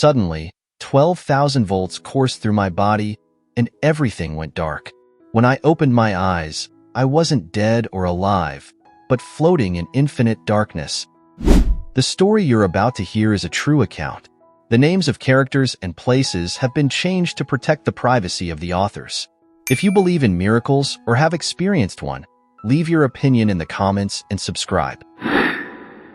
Suddenly, 12,000 volts coursed through my body, and everything went dark. When I opened my eyes, I wasn't dead or alive, but floating in infinite darkness. The story you're about to hear is a true account. The names of characters and places have been changed to protect the privacy of the authors. If you believe in miracles or have experienced one, leave your opinion in the comments and subscribe.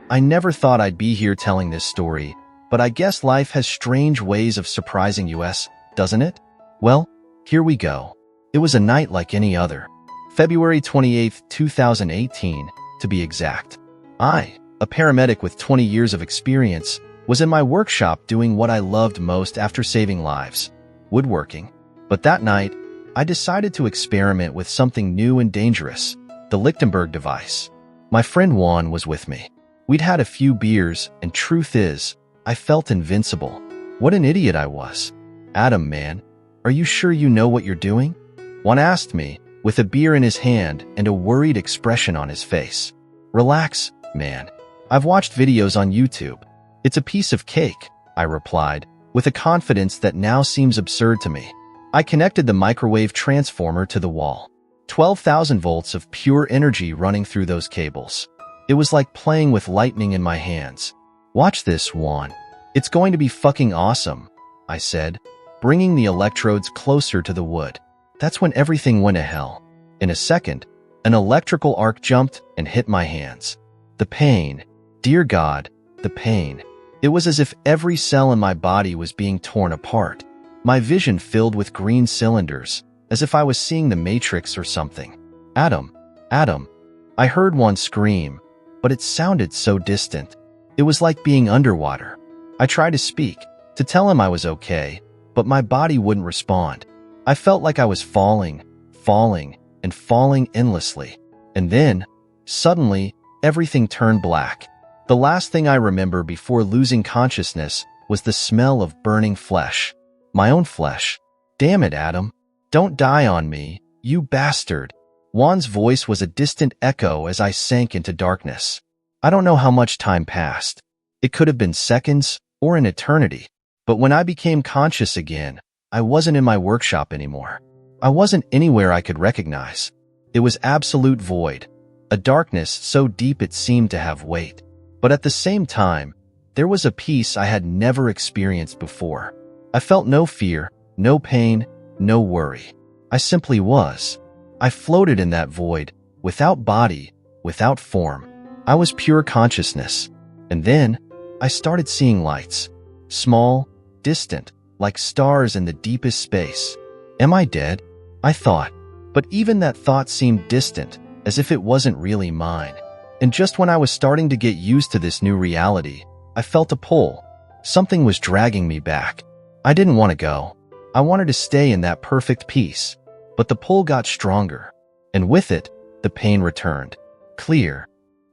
I never thought I'd be here telling this story, but I guess life has strange ways of surprising us, doesn't it? Well, here we go. It was a night like any other. February 28, 2018, to be exact. I, a paramedic with 20 years of experience, was in my workshop doing what I loved most after saving lives, woodworking. But that night, I decided to experiment with something new and dangerous, the Lichtenberg device. My friend Juan was with me. We'd had a few beers, and truth is, I felt invincible. What an idiot I was. Adam, man, are you sure you know what you're doing? Juan asked me, with a beer in his hand and a worried expression on his face. Relax, man. I've watched videos on YouTube. It's a piece of cake, I replied, with a confidence that now seems absurd to me. I connected the microwave transformer to the wall. 12,000 volts of pure energy running through those cables. It was like playing with lightning in my hands. Watch this, Juan. It's going to be fucking awesome, I said, bringing the electrodes closer to the wood. That's when everything went to hell. In a second, an electrical arc jumped and hit my hands. The pain, dear God, the pain. It was as if every cell in my body was being torn apart. My vision filled with green cylinders, as if I was seeing the Matrix or something. Adam, Adam. I heard one scream, but it sounded so distant. It was like being underwater. I tried to speak, to tell him I was okay, but my body wouldn't respond. I felt like I was falling, and falling endlessly. And then, suddenly, everything turned black. The last thing I remember before losing consciousness was the smell of burning flesh. My own flesh. Damn it, Adam. Don't die on me, you bastard. Juan's voice was a distant echo as I sank into darkness. I don't know how much time passed. It could have been seconds or an eternity. But when I became conscious again, I wasn't in my workshop anymore. I wasn't anywhere I could recognize. It was absolute void, a darkness so deep it seemed to have weight. But at the same time, there was a peace I had never experienced before. I felt no fear, no pain, no worry. I simply was. I floated in that void, without body, without form. I was pure consciousness. And then, I started seeing lights. Small, distant, like stars in the deepest space. Am I dead? I thought. But even that thought seemed distant, as if it wasn't really mine. And just when I was starting to get used to this new reality, I felt a pull. Something was dragging me back. I didn't want to go. I wanted to stay in that perfect peace. But the pull got stronger. And with it, the pain returned. Clear.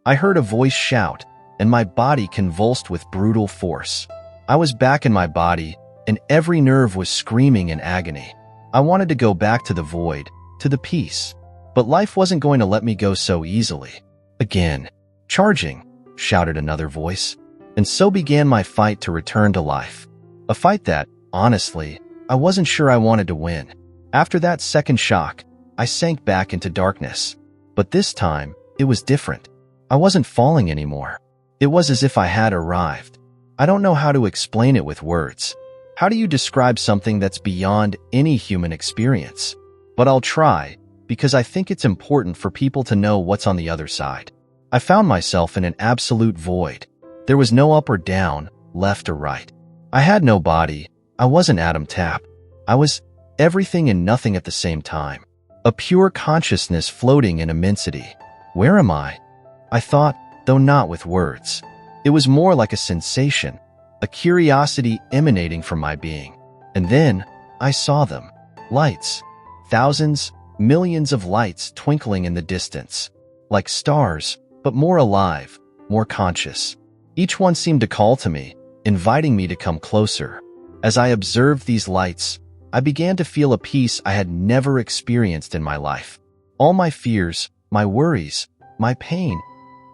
I heard a voice shout, and my body convulsed with brutal force. I was back in my body, and every nerve was screaming in agony. I wanted to go back to the void, to the peace. But life wasn't going to let me go so easily. Again. Charging, shouted another voice. And so began my fight to return to life. A fight that, honestly, I wasn't sure I wanted to win. After that second shock, I sank back into darkness. But this time, it was different. I wasn't falling anymore. It was as if I had arrived. I don't know how to explain it with words. How do you describe something that's beyond any human experience? But I'll try, because I think it's important for people to know what's on the other side. I found myself in an absolute void. There was no up or down, left or right. I had no body. I wasn't Adam Tapp. I was everything and nothing at the same time. A pure consciousness floating in immensity. Where am I? I thought, though not with words. It was more like a sensation, a curiosity emanating from my being. And then, I saw them. Lights. Thousands, millions of lights twinkling in the distance. Like stars, but more alive, more conscious. Each one seemed to call to me, inviting me to come closer. As I observed these lights, I began to feel a peace I had never experienced in my life. All my fears, my worries, my pain,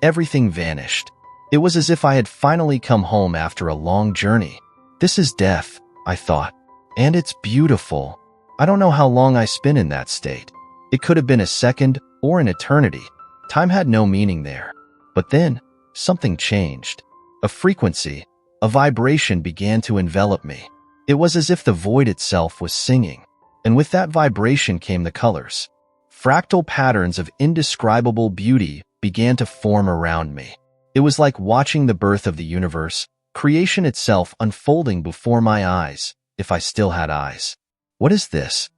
everything vanished. It was as if I had finally come home after a long journey. This is death, I thought. And it's beautiful. I don't know how long I spent in that state. It could have been a second or an eternity. Time had no meaning there. But then, something changed. A frequency, a vibration began to envelop me. It was as if the void itself was singing. And with that vibration came the colors. Fractal patterns of indescribable beauty began to form around me. It was like watching the birth of the universe, creation itself unfolding before my eyes, if I still had eyes. What is this?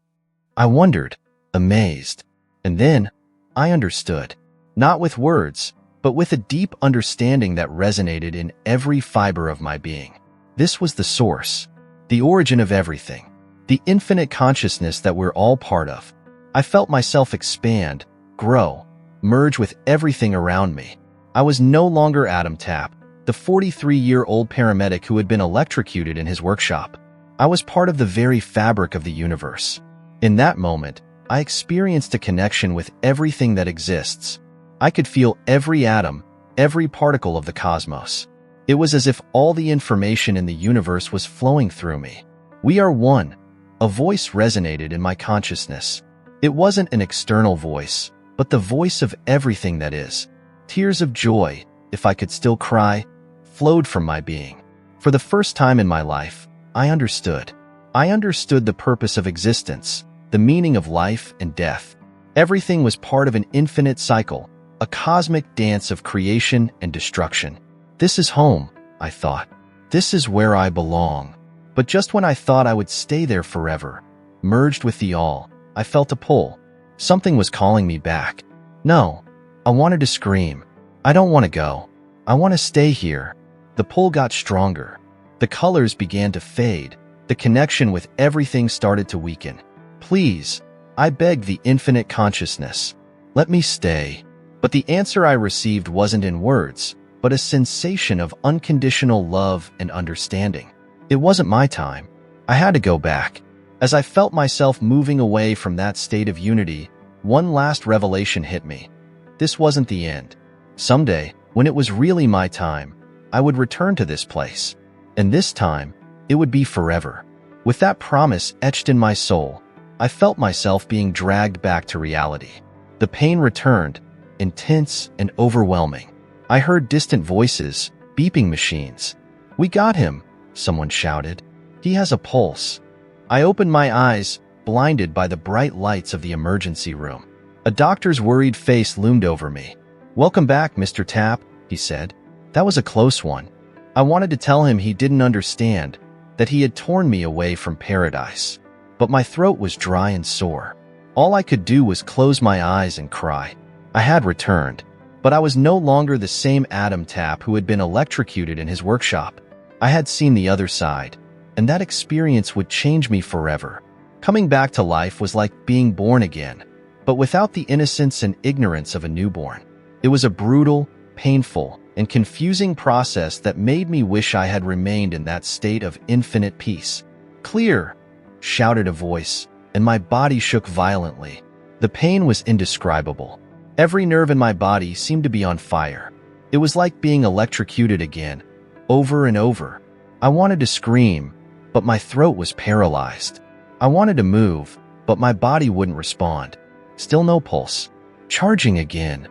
I wondered, amazed. And then, I understood. Not with words, but with a deep understanding that resonated in every fiber of my being. This was the source, the origin of everything, the infinite consciousness that we're all part of. I felt myself expand, grow, merge with everything around me. I was no longer Adam Tapp, the 43-year-old paramedic who had been electrocuted in his workshop. I was part of the very fabric of the universe. In that moment, I experienced a connection with everything that exists. I could feel every atom, every particle of the cosmos. It was as if all the information in the universe was flowing through me. We are one. A voice resonated in my consciousness. It wasn't an external voice, but the voice of everything that is. Tears of joy, if I could still cry, flowed from my being. For the first time in my life, I understood. I understood the purpose of existence, the meaning of life and death. Everything was part of an infinite cycle, a cosmic dance of creation and destruction. This is home, I thought. This is where I belong. But just when I thought I would stay there forever, merged with the all, I felt a pull. Something was calling me back. No, I wanted to scream. I don't want to go. I want to stay here. The pull got stronger. The colors began to fade. The connection with everything started to weaken. Please, I begged the infinite consciousness. Let me stay. But the answer I received wasn't in words, but a sensation of unconditional love and understanding. It wasn't my time. I had to go back. As I felt myself moving away from that state of unity, one last revelation hit me. This wasn't the end. Someday, when it was really my time, I would return to this place. And this time, it would be forever. With that promise etched in my soul, I felt myself being dragged back to reality. The pain returned, intense and overwhelming. I heard distant voices, beeping machines. "We got him," someone shouted. "He has a pulse." I opened my eyes, blinded by the bright lights of the emergency room. A doctor's worried face loomed over me. "Welcome back, Mr. Tapp," he said. "That was a close one." I wanted to tell him he didn't understand, that he had torn me away from paradise. But my throat was dry and sore. All I could do was close my eyes and cry. I had returned, but I was no longer the same Adam Tapp who had been electrocuted in his workshop. I had seen the other side, and that experience would change me forever. Coming back to life was like being born again, but without the innocence and ignorance of a newborn. It was a brutal, painful, and confusing process that made me wish I had remained in that state of infinite peace. "Clear!" shouted a voice, and my body shook violently. The pain was indescribable. Every nerve in my body seemed to be on fire. It was like being electrocuted again, over and over. I wanted to scream, but my throat was paralyzed. I wanted to move, but my body wouldn't respond. Still no pulse. Charging again.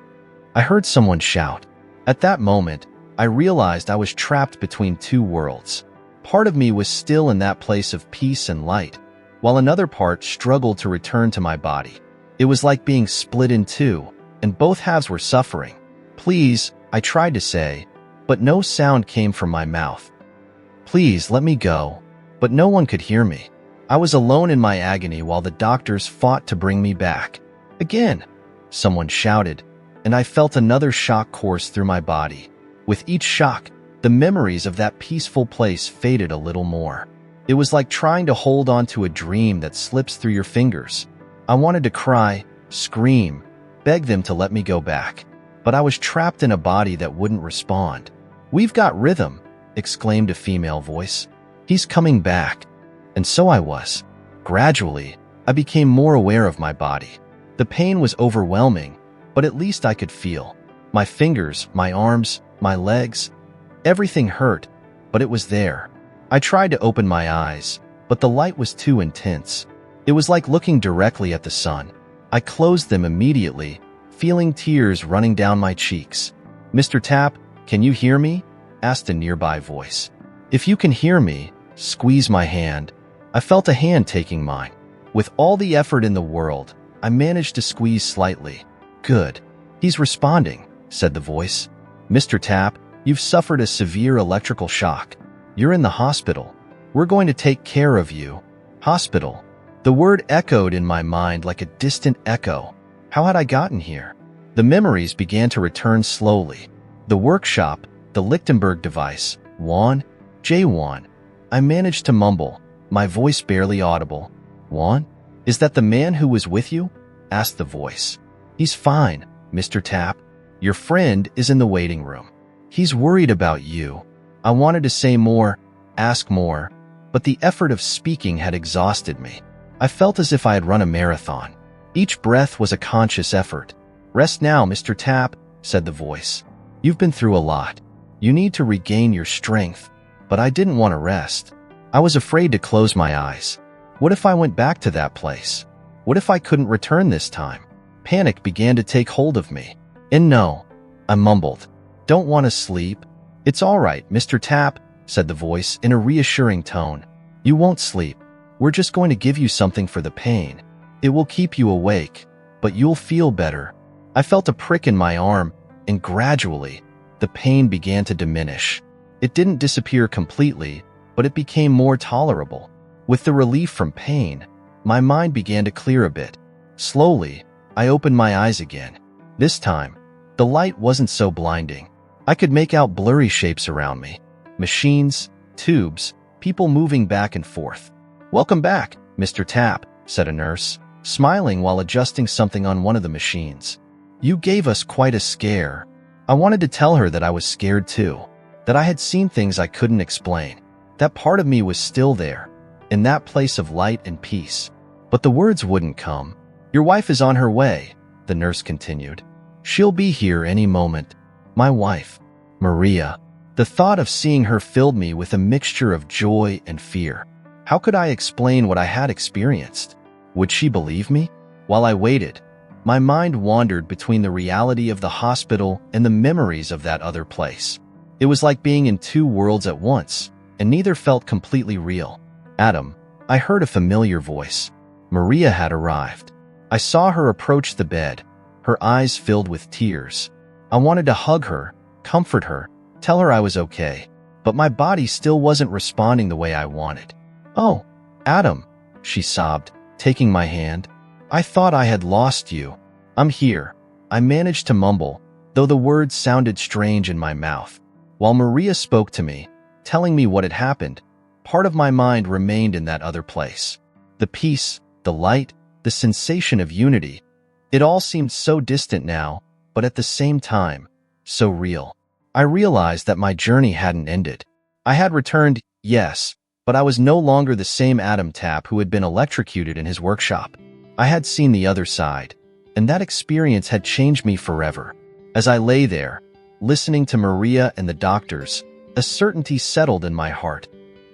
I heard someone shout. At that moment, I realized I was trapped between two worlds. Part of me was still in that place of peace and light, while another part struggled to return to my body. It was like being split in two, and both halves were suffering. "Please," I tried to say, but no sound came from my mouth. "Please, let me go." But no one could hear me. I was alone in my agony while the doctors fought to bring me back. "Again," someone shouted, and I felt another shock course through my body. With each shock, the memories of that peaceful place faded a little more. It was like trying to hold on to a dream that slips through your fingers. I wanted to cry, scream, beg them to let me go back, but I was trapped in a body that wouldn't respond. "We've got rhythm," exclaimed a female voice. "He's coming back." And so I was. Gradually, I became more aware of my body. The pain was overwhelming, but at least I could feel. My fingers, my arms, my legs, everything hurt, but it was there. I tried to open my eyes, but the light was too intense. It was like looking directly at the sun. I closed them immediately, feeling tears running down my cheeks. "Mr. Tapp, can you hear me?" asked a nearby voice. "If you can hear me, squeeze my hand." I felt a hand taking mine. With all the effort in the world, I managed to squeeze slightly. "Good. He's responding," said the voice. "Mr. Tapp, you've suffered a severe electrical shock. You're in the hospital. We're going to take care of you." Hospital. The word echoed in my mind like a distant echo. How had I gotten here? The memories began to return slowly. The workshop, the Lichtenberg device, Juan, J. Juan. I managed to mumble, my voice barely audible. "Juan? Is that the man who was with you?" asked the voice. "He's fine, Mr. Tapp. Your friend is in the waiting room. He's worried about you." I wanted to say more, ask more, but the effort of speaking had exhausted me. I felt as if I had run a marathon. Each breath was a conscious effort. "Rest now, Mr. Tapp," said the voice. "You've been through a lot. You need to regain your strength." But I didn't want to rest. I was afraid to close my eyes. What if I went back to that place? What if I couldn't return this time? Panic began to take hold of me. "And no," I mumbled. "Don't want to sleep." "It's all right, Mr. Tapp," said the voice in a reassuring tone. "You won't sleep. We're just going to give you something for the pain. It will keep you awake, but you'll feel better." I felt a prick in my arm, and gradually, the pain began to diminish. It didn't disappear completely, but it became more tolerable. With the relief from pain, my mind began to clear a bit. Slowly, I opened my eyes again. This time, the light wasn't so blinding. I could make out blurry shapes around me. Machines, tubes, people moving back and forth. "Welcome back, Mr. Tapp," said a nurse, smiling while adjusting something on one of the machines. "You gave us quite a scare." I wanted to tell her that I was scared too, that I had seen things I couldn't explain. That part of me was still there, in that place of light and peace. But the words wouldn't come. "Your wife is on her way," the nurse continued. "She'll be here any moment." My wife, Maria. The thought of seeing her filled me with a mixture of joy and fear. How could I explain what I had experienced? Would she believe me? While I waited, my mind wandered between the reality of the hospital and the memories of that other place. It was like being in two worlds at once, and neither felt completely real. "Adam," I heard a familiar voice. Maria had arrived. I saw her approach the bed, her eyes filled with tears. I wanted to hug her, comfort her, tell her I was okay, but my body still wasn't responding the way I wanted. "Oh, Adam," she sobbed, taking my hand. "I thought I had lost you." "I'm here," I managed to mumble, though the words sounded strange in my mouth. While Maria spoke to me, telling me what had happened, part of my mind remained in that other place. The peace, the light, the sensation of unity. It all seemed so distant now, but at the same time, so real. I realized that my journey hadn't ended. I had returned, yes, but I was no longer the same Adam Tapp who had been electrocuted in his workshop. I had seen the other side, and that experience had changed me forever. As I lay there, listening to Maria and the doctors, a certainty settled in my heart.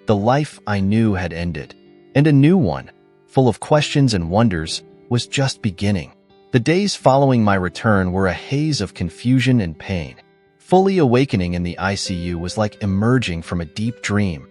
The life I knew had ended, and a new one, full of questions and wonders, was just beginning. The days following my return were a haze of confusion and pain. Fully awakening in the ICU was like emerging from a deep dream,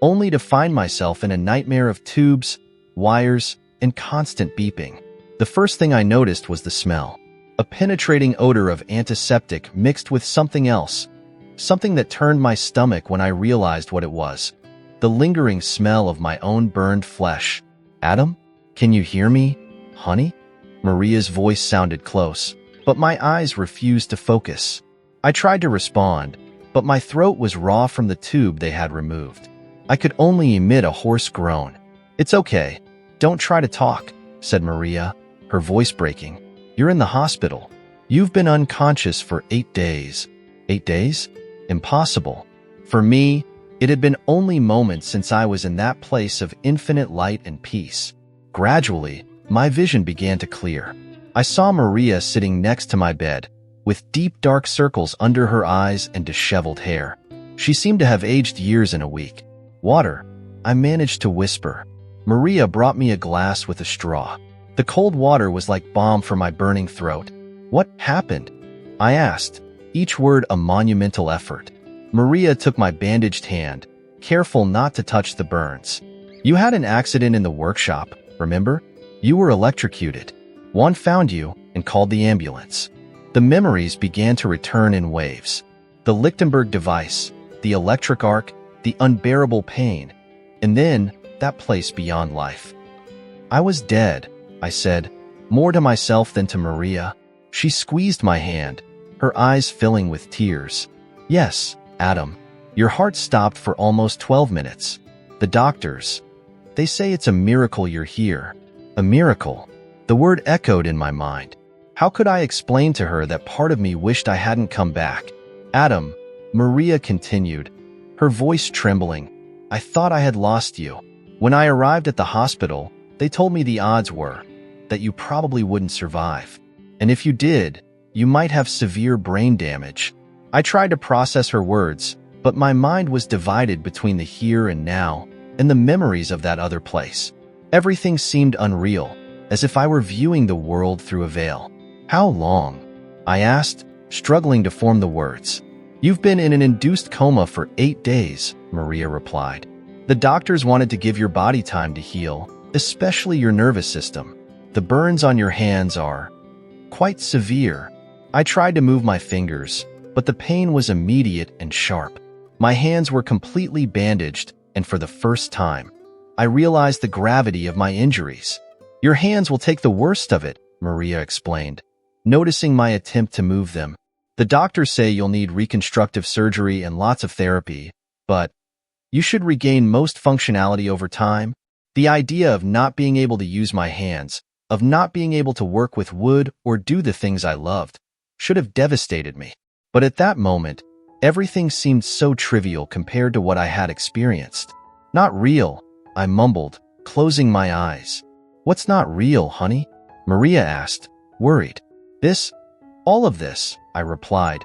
only to find myself in a nightmare of tubes, wires, and constant beeping. The first thing I noticed was the smell. A penetrating odor of antiseptic mixed with something else, something that turned my stomach when I realized what it was. The lingering smell of my own burned flesh. "Adam, can you hear me, honey?" Maria's voice sounded close, but my eyes refused to focus. I tried to respond, but my throat was raw from the tube they had removed. I could only emit a hoarse groan. "It's okay. Don't try to talk," said Maria, her voice breaking. "You're in the hospital. You've been unconscious for 8 days. 8 days? Impossible. For me, it had been only moments since I was in that place of infinite light and peace. Gradually, my vision began to clear. I saw Maria sitting next to my bed, with deep dark circles under her eyes and disheveled hair. She seemed to have aged years in a week. Water, I managed to whisper. Maria brought me a glass with a straw. The cold water was like balm for my burning throat. What happened? I asked, each word a monumental effort. Maria took my bandaged hand, careful not to touch the burns. You had an accident in the workshop, remember? You were electrocuted. Juan found you and called the ambulance. The memories began to return in waves. The Lichtenberg device, the electric arc, the unbearable pain, and then that place beyond life. I was dead, I said, more to myself than to Maria. She squeezed my hand, her eyes filling with tears. Yes, Adam, your heart stopped for almost 12 minutes. The doctors, they say it's a miracle you're here. A miracle. The word echoed in my mind. How could I explain to her that part of me wished I hadn't come back? Adam, Maria continued, her voice trembling, I thought I had lost you. When I arrived at the hospital, they told me the odds were that you probably wouldn't survive. And if you did, you might have severe brain damage. I tried to process her words, but my mind was divided between the here and now and the memories of that other place. Everything seemed unreal, as if I were viewing the world through a veil. How long? I asked, struggling to form the words. You've been in an induced coma for 8 days, Maria replied. The doctors wanted to give your body time to heal, especially your nervous system. The burns on your hands are quite severe. I tried to move my fingers, but the pain was immediate and sharp. My hands were completely bandaged, and for the first time, I realized the gravity of my injuries. Your hands will take the worst of it, Maria explained, noticing my attempt to move them. The doctors say you'll need reconstructive surgery and lots of therapy, but you should regain most functionality over time. The idea of not being able to use my hands, of not being able to work with wood or do the things I loved, should have devastated me. But at that moment, everything seemed so trivial compared to what I had experienced. Not real, I mumbled, closing my eyes. What's not real, honey? Maria asked, worried. All of this, I replied,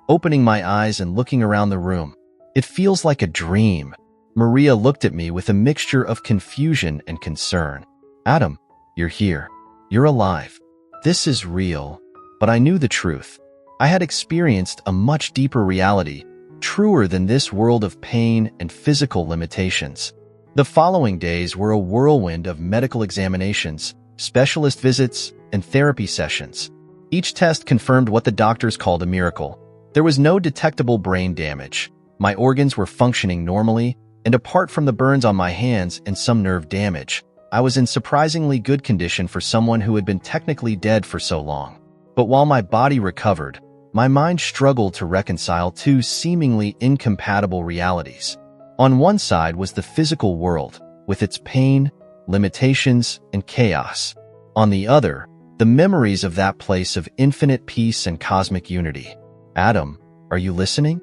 opening my eyes and looking around the room. It feels like a dream. Maria looked at me with a mixture of confusion and concern. Adam, you're here. You're alive. This is real. But I knew the truth. I had experienced a much deeper reality, truer than this world of pain and physical limitations. The following days were a whirlwind of medical examinations, specialist visits, and therapy sessions. Each test confirmed what the doctors called a miracle. There was no detectable brain damage. My organs were functioning normally, and apart from the burns on my hands and some nerve damage, I was in surprisingly good condition for someone who had been technically dead for so long. But while my body recovered, my mind struggled to reconcile two seemingly incompatible realities. On one side was the physical world, with its pain, limitations, and chaos. On the other, the memories of that place of infinite peace and cosmic unity. Adam, are you listening?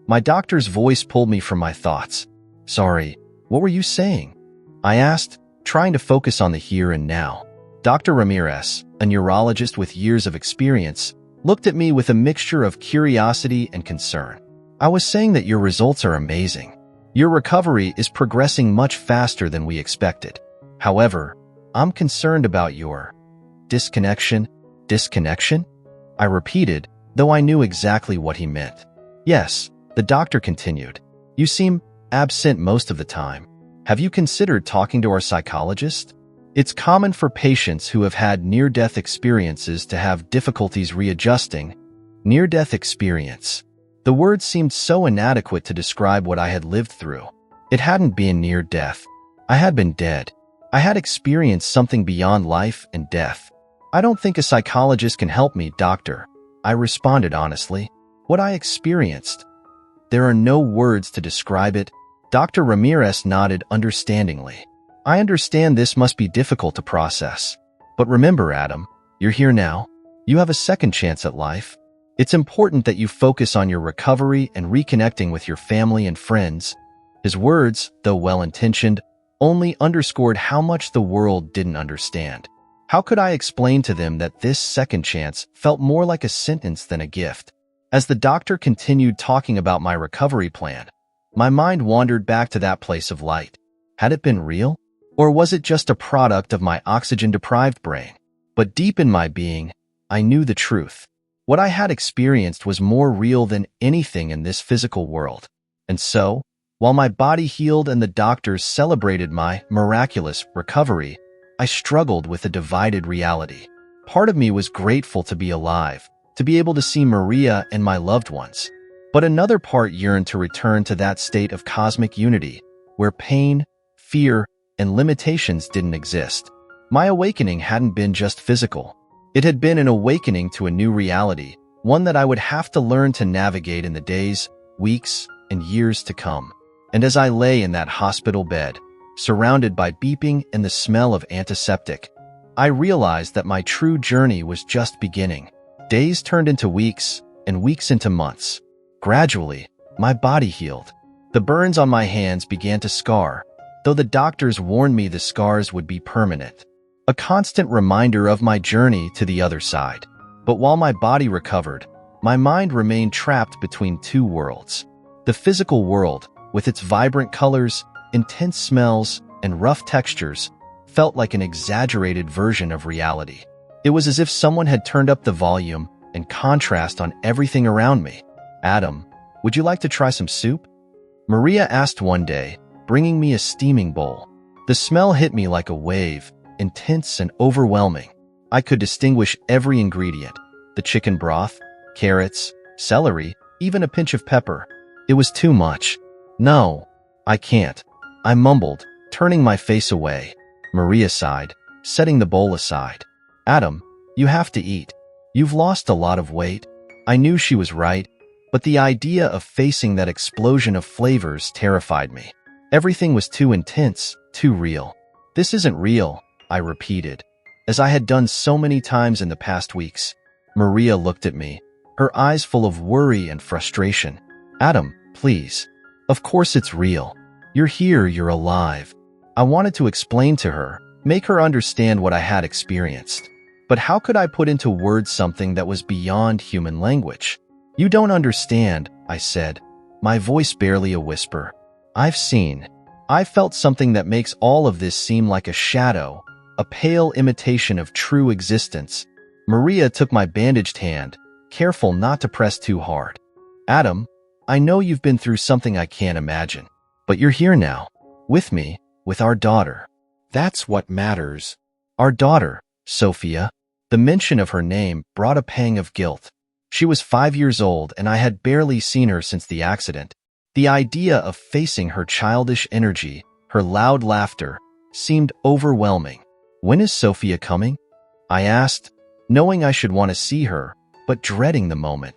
My doctor's voice pulled me from my thoughts. Sorry, what were you saying? I asked, trying to focus on the here and now. Dr. Ramirez, a neurologist with years of experience, looked at me with a mixture of curiosity and concern. I was saying that your results are amazing. Your recovery is progressing much faster than we expected. However, I'm concerned about your disconnection? Disconnection? I repeated, though I knew exactly what he meant. Yes, the doctor continued. You seem absent most of the time. Have you considered talking to our psychologist? It's common for patients who have had near-death experiences to have difficulties readjusting. Near-death experience. The word seemed so inadequate to describe what I had lived through. It hadn't been near death. I had been dead. I had experienced something beyond life and death. I don't think a psychologist can help me, doctor. I responded honestly. What I experienced. There are no words to describe it. Dr. Ramirez nodded understandingly. I understand this must be difficult to process. But remember, Adam, you're here now. You have a second chance at life. It's important that you focus on your recovery and reconnecting with your family and friends. His words, though well-intentioned, only underscored how much the world didn't understand. How could I explain to them that this second chance felt more like a sentence than a gift? As the doctor continued talking about my recovery plan, My mind wandered back to that place of light. Had it been real? Or was it just a product of my oxygen-deprived brain? But deep in my being, I knew the truth. What I had experienced was more real than anything in this physical world. And so, while my body healed and the doctors celebrated my miraculous recovery, I struggled with a divided reality. Part of me was grateful to be alive, to be able to see Maria and my loved ones. But another part yearned to return to that state of cosmic unity, where pain, fear, and limitations didn't exist. My awakening hadn't been just physical. It had been an awakening to a new reality, one that I would have to learn to navigate in the days, weeks, and years to come. And as I lay in that hospital bed, surrounded by beeping and the smell of antiseptic, I realized that my true journey was just beginning. Days turned into weeks, and weeks into months. Gradually, my body healed. The burns on my hands began to scar, though the doctors warned me the scars would be permanent. A constant reminder of my journey to the other side. But while my body recovered, my mind remained trapped between two worlds. The physical world, with its vibrant colors, intense smells, and rough textures, felt like an exaggerated version of reality. It was as if someone had turned up the volume and contrast on everything around me. "Adam, would you like to try some soup?" Maria asked one day, bringing me a steaming bowl. The smell hit me like a wave, intense and overwhelming. I could distinguish every ingredient: the chicken broth, carrots, celery, even a pinch of pepper. It was too much. "No, I can't," I mumbled, turning my face away. Maria sighed, setting the bowl aside. "Adam, you have to eat. You've lost a lot of weight." I knew she was right, but the idea of facing that explosion of flavors terrified me. Everything was too intense, too real. "This isn't real," I repeated, as I had done so many times in the past weeks. Maria looked at me, her eyes full of worry and frustration. "Adam, please. Of course it's real. You're here, you're alive." I wanted to explain to her, make her understand what I had experienced. But how could I put into words something that was beyond human language? "You don't understand," I said, my voice barely a whisper. I've felt something that makes all of this seem like a shadow, a pale imitation of true existence." Maria took my bandaged hand, careful not to press too hard. "Adam, I know you've been through something I can't imagine, but you're here now, with me, with our daughter. That's what matters." Our daughter, Sophia. The mention of her name brought a pang of guilt. She was 5 years old, and I had barely seen her since the accident. The idea of facing her childish energy, her loud laughter, seemed overwhelming. "When is Sophia coming?" I asked, knowing I should want to see her, but dreading the moment.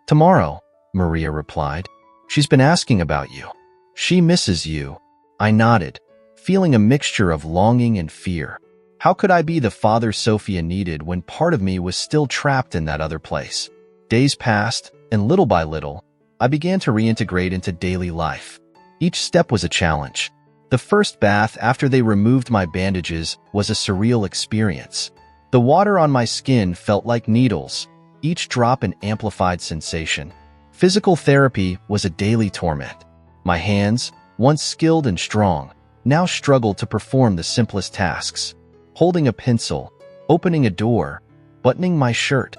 "Tomorrow," Maria replied. "She's been asking about you. She misses you." I nodded, feeling a mixture of longing and fear. How could I be the father Sophia needed when part of me was still trapped in that other place? Days passed, and little by little, I began to reintegrate into daily life. Each step was a challenge. The first bath after they removed my bandages was a surreal experience. The water on my skin felt like needles, each drop an amplified sensation. Physical therapy was a daily torment. My hands, once skilled and strong, now struggled to perform the simplest tasks. Holding a pencil, opening a door, buttoning my shirt.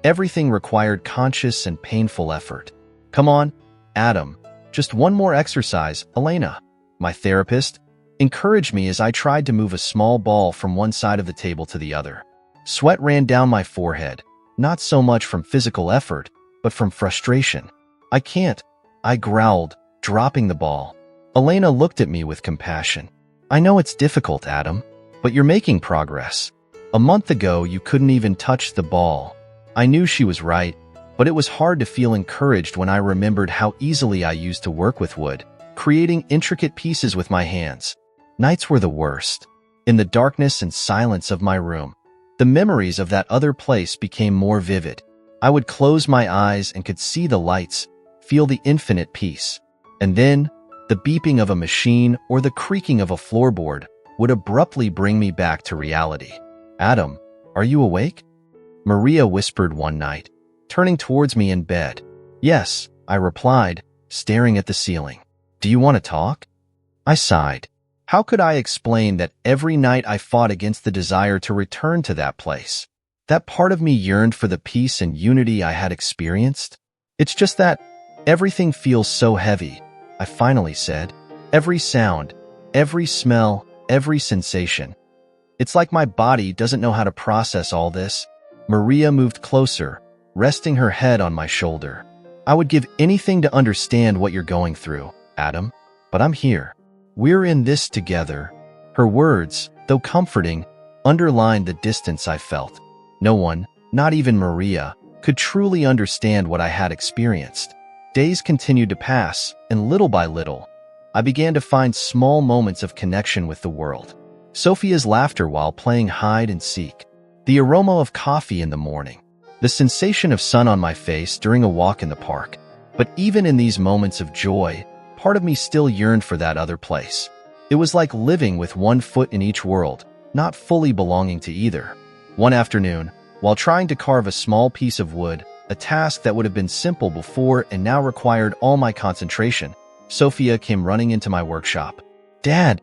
Everything required conscious and painful effort. "Come on, Adam, just one more exercise," Elena, my therapist, encouraged me as I tried to move a small ball from one side of the table to the other. Sweat ran down my forehead, not so much from physical effort, but from frustration. "I can't," I growled, dropping the ball. Elena looked at me with compassion. "I know it's difficult, Adam, but you're making progress. A month ago, you couldn't even touch the ball." I knew she was right, but it was hard to feel encouraged when I remembered how easily I used to work with wood, creating intricate pieces with my hands. Nights were the worst. In the darkness and silence of my room, the memories of that other place became more vivid. I would close my eyes and could see the lights, feel the infinite peace. And then, the beeping of a machine or the creaking of a floorboard would abruptly bring me back to reality. "Adam, are you awake?" Maria whispered one night, turning towards me in bed. "Yes," I replied, staring at the ceiling. Do you want to talk? I sighed. How could I explain that every night I fought against the desire to return to that place? That part of me yearned for the peace and unity I had experienced? It's just that everything feels so heavy, I finally said. Every sound, every smell, every sensation. It's like my body doesn't know how to process all this. Maria moved closer, resting her head on my shoulder. I would give anything to understand what you're going through, Adam, but I'm here. We're in this together. Her words, though comforting, underlined the distance I felt. No one, not even Maria, could truly understand what I had experienced. Days continued to pass, and little by little, I began to find small moments of connection with the world. Sophia's laughter while playing hide and seek, the aroma of coffee in the morning, the sensation of sun on my face during a walk in the park. But even in these moments of joy, part of me still yearned for that other place. It was like living with one foot in each world, not fully belonging to either. One afternoon, while trying to carve a small piece of wood, a task that would have been simple before and now required all my concentration, Sophia came running into my workshop. Dad,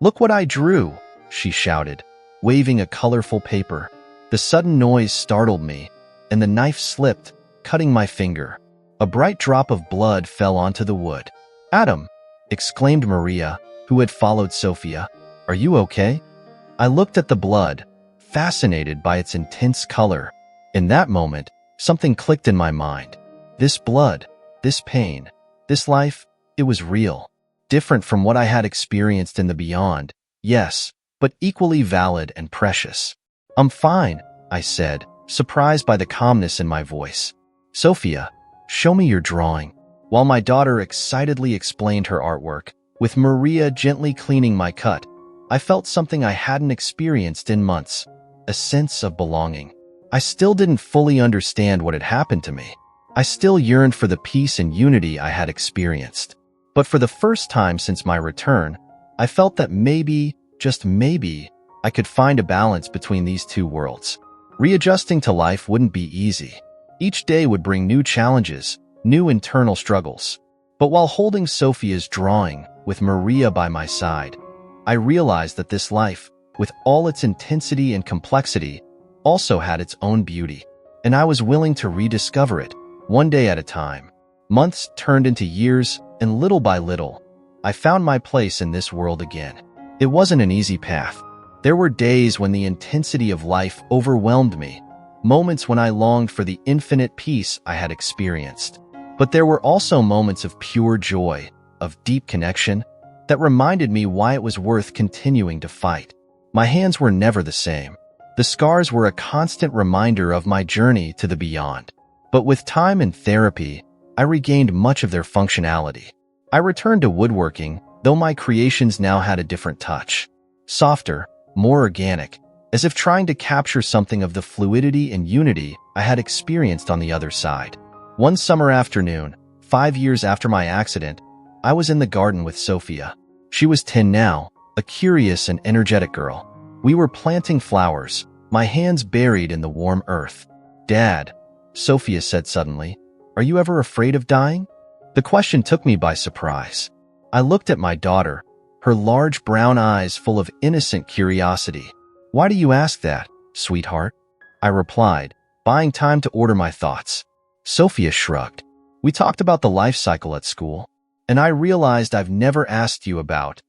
look what I drew, she shouted, waving a colorful paper. The sudden noise startled me, and the knife slipped, cutting my finger. A bright drop of blood fell onto the wood. Adam, exclaimed Maria, who had followed Sophia. Are you okay? I looked at the blood, fascinated by its intense color. In that moment, something clicked in my mind. This blood, this pain, this life, it was real. Different from what I had experienced in the beyond, yes, but equally valid and precious. I'm fine, I said, surprised by the calmness in my voice. Sophia, show me your drawing. While my daughter excitedly explained her artwork, with Maria gently cleaning my cut, I felt something I hadn't experienced in months, a sense of belonging. I still didn't fully understand what had happened to me. I still yearned for the peace and unity I had experienced. But for the first time since my return, I felt that maybe, just maybe, I could find a balance between these two worlds. Readjusting to life wouldn't be easy. Each day would bring new challenges, new internal struggles. But while holding Sophia's drawing, with Maria by my side, I realized that this life, with all its intensity and complexity, also had its own beauty, and I was willing to rediscover it, one day at a time. Months turned into years, and little by little, I found my place in this world again. It wasn't an easy path. There were days when the intensity of life overwhelmed me, moments when I longed for the infinite peace I had experienced. But there were also moments of pure joy, of deep connection, that reminded me why it was worth continuing to fight. My hands were never the same. The scars were a constant reminder of my journey to the beyond. But with time and therapy, I regained much of their functionality. I returned to woodworking, though my creations now had a different touch. Softer, more organic, as if trying to capture something of the fluidity and unity I had experienced on the other side. One summer afternoon, 5 years after my accident, I was in the garden with Sophia. She was 10 now, a curious and energetic girl. We were planting flowers, my hands buried in the warm earth. Dad, Sophia said suddenly, are you ever afraid of dying? The question took me by surprise. I looked at my daughter, her large brown eyes full of innocent curiosity. Why do you ask that, sweetheart? I replied, buying time to order my thoughts. Sophia shrugged. We talked about the life cycle at school, and I realized I've never asked you about,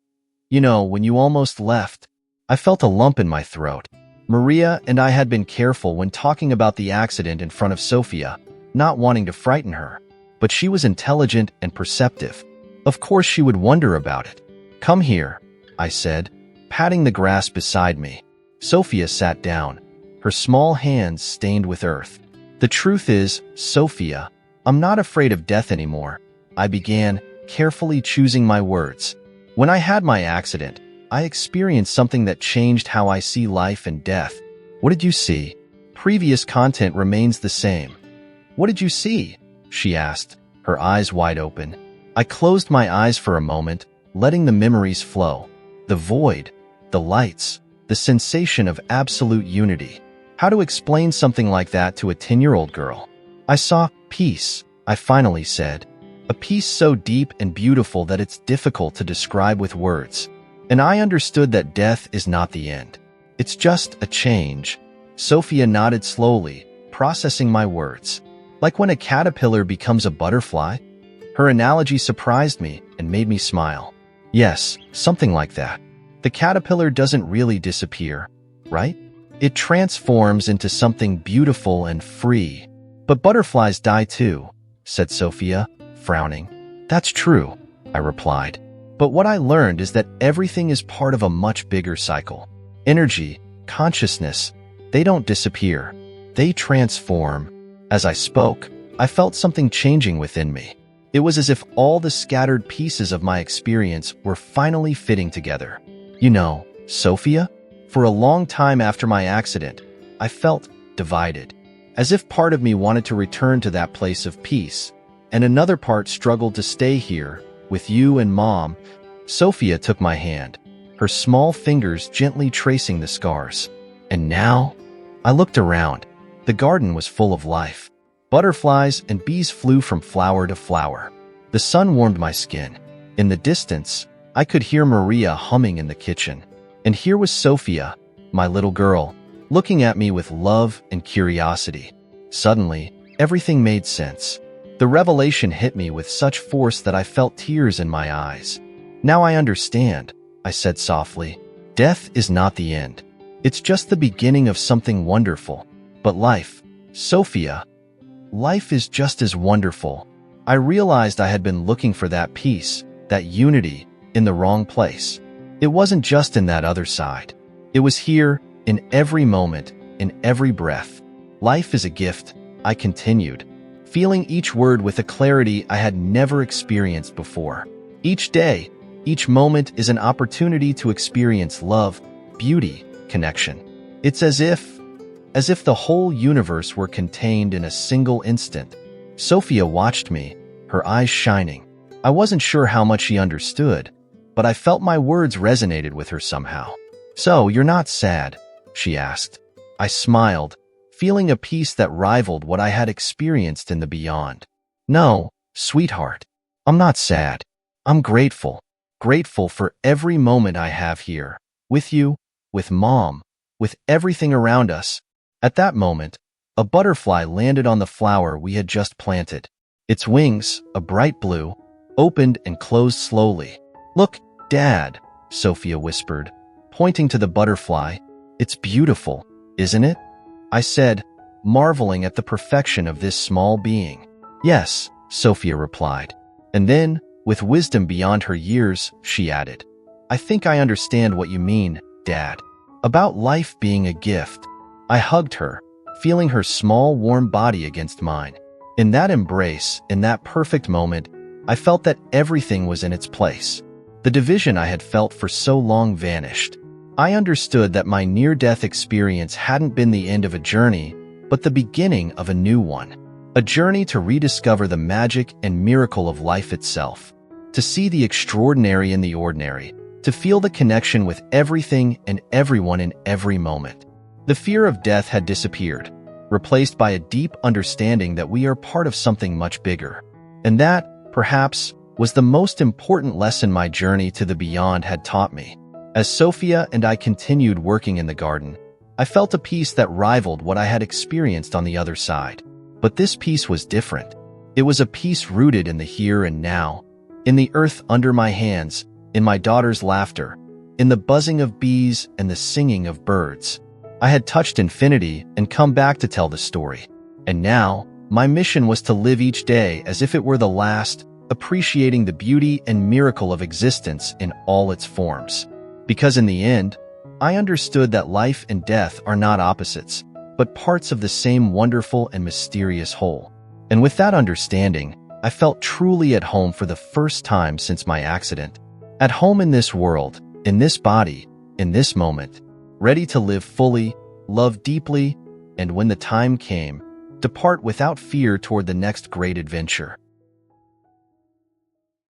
when you almost left. I felt a lump in my throat. Maria and I had been careful when talking about the accident in front of Sophia, not wanting to frighten her, but she was intelligent and perceptive. Of course she would wonder about it. Come here, I said, patting the grass beside me. Sophia sat down, her small hands stained with earth. The truth is, Sophia, I'm not afraid of death anymore, I began, carefully choosing my words. When I had my accident, I experienced something that changed how I see life and death. What did you see? Previous content remains the same. What did you see? She asked, her eyes wide open. I closed my eyes for a moment, letting the memories flow. The void, the lights, the sensation of absolute unity. How to explain something like that to a 10-year-old girl? I saw peace, I finally said. A peace so deep and beautiful that it's difficult to describe with words. And I understood that death is not the end. It's just a change. Sophia nodded slowly, processing my words. Like when a caterpillar becomes a butterfly? Her analogy surprised me and made me smile. Yes, something like that. The caterpillar doesn't really disappear, right? It transforms into something beautiful and free. But butterflies die too, said Sophia, frowning. That's true, I replied. But what I learned is that everything is part of a much bigger cycle. Energy, consciousness, they don't disappear. They transform. As I spoke, I felt something changing within me. It was as if all the scattered pieces of my experience were finally fitting together. You know, Sophia, for a long time after my accident, I felt divided. As if part of me wanted to return to that place of peace, and another part struggled to stay here, with you and Mom. Sophia took my hand, her small fingers gently tracing the scars. And now, I looked around. The garden was full of life. Butterflies and bees flew from flower to flower. The sun warmed my skin. In the distance, I could hear Maria humming in the kitchen. And here was Sophia, my little girl, looking at me with love and curiosity. Suddenly, everything made sense. The revelation hit me with such force that I felt tears in my eyes. Now I understand, I said softly. Death is not the end. It's just the beginning of something wonderful. But life, Sophia, life is just as wonderful. I realized I had been looking for that peace, that unity, in the wrong place. It wasn't just in that other side. It was here, in every moment, in every breath. Life is a gift, I continued, feeling each word with a clarity I had never experienced before. Each day, each moment is an opportunity to experience love, beauty, connection. It's as if the whole universe were contained in a single instant. Sophia watched me, her eyes shining. I wasn't sure how much she understood, but I felt my words resonated with her somehow. So, you're not sad? She asked. I smiled, feeling a peace that rivaled what I had experienced in the beyond. No, sweetheart, I'm not sad. I'm grateful for every moment I have here, with you, with Mom, with everything around us. At that moment, a butterfly landed on the flower we had just planted. Its wings, a bright blue, opened and closed slowly. Look, Dad, Sophia whispered, pointing to the butterfly. It's beautiful, isn't it? I said, marveling at the perfection of this small being. Yes, Sophia replied. And then, with wisdom beyond her years, she added, I think I understand what you mean, Dad. About life being a gift. I hugged her, feeling her small, warm body against mine. In that embrace, in that perfect moment, I felt that everything was in its place. The division I had felt for so long vanished. I understood that my near-death experience hadn't been the end of a journey, but the beginning of a new one. A journey to rediscover the magic and miracle of life itself. To see the extraordinary in the ordinary. To feel the connection with everything and everyone in every moment. The fear of death had disappeared, replaced by a deep understanding that we are part of something much bigger. And that, perhaps, was the most important lesson my journey to the beyond had taught me. As Sophia and I continued working in the garden, I felt a peace that rivaled what I had experienced on the other side. But this peace was different. It was a peace rooted in the here and now, in the earth under my hands, in my daughter's laughter, in the buzzing of bees and the singing of birds. I had touched infinity and come back to tell the story. And now, my mission was to live each day as if it were the last, appreciating the beauty and miracle of existence in all its forms. Because in the end, I understood that life and death are not opposites, but parts of the same wonderful and mysterious whole. And with that understanding, I felt truly at home for the first time since my accident. At home in this world, in this body, in this moment, ready to live fully, love deeply, and when the time came, depart without fear toward the next great adventure.